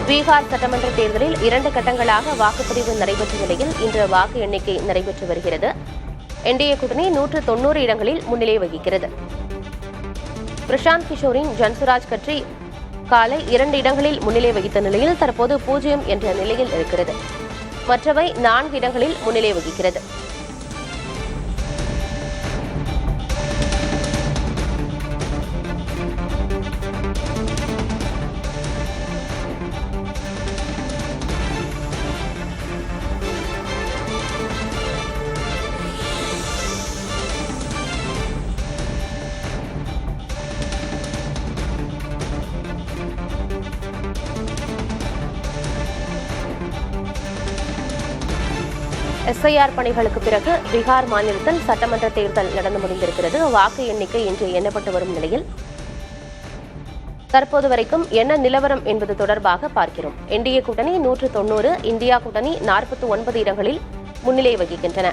பீகார் சட்டமன்ற தேர்தலில் 2 கட்டங்களாக வாக்குப்பதிவு நடைபெற்ற நிலையில் இன்று வாக்கு எண்ணிக்கை நடைபெற்று வருகிறது. என்டிஏ கூட்டணி 190 இடங்களில் முன்னிலை வகிக்கிறது. பிரசாந்த் கிஷோரின் ஜன்சுராஜ் கட்சி காலை 2 இடங்களில் முன்னிலை வகித்த நிலையில் தற்போது 0 என்ற நிலையில் இருக்கிறது. மற்றவை 4 இடங்களில் முன்னிலை வகிக்கிறது. எஸ்ஐஆர் பணிகளுக்கு பிறகு பீகார் மாநிலத்தில் சட்டமன்ற தேர்தல் நடந்து முடிந்திருக்கிறது. வாக்கு எண்ணிக்கை இன்று எண்ணப்பட்டு வரும் நிலையில் தற்போது வரைக்கும் என்ன நிலவரம் என்பது தொடர்பாக பார்க்கிறோம். என்டிஏ கூட்டணி 190, இந்தியா கூட்டணி 49 இடங்களில் முன்னிலை வகிக்கின்றன.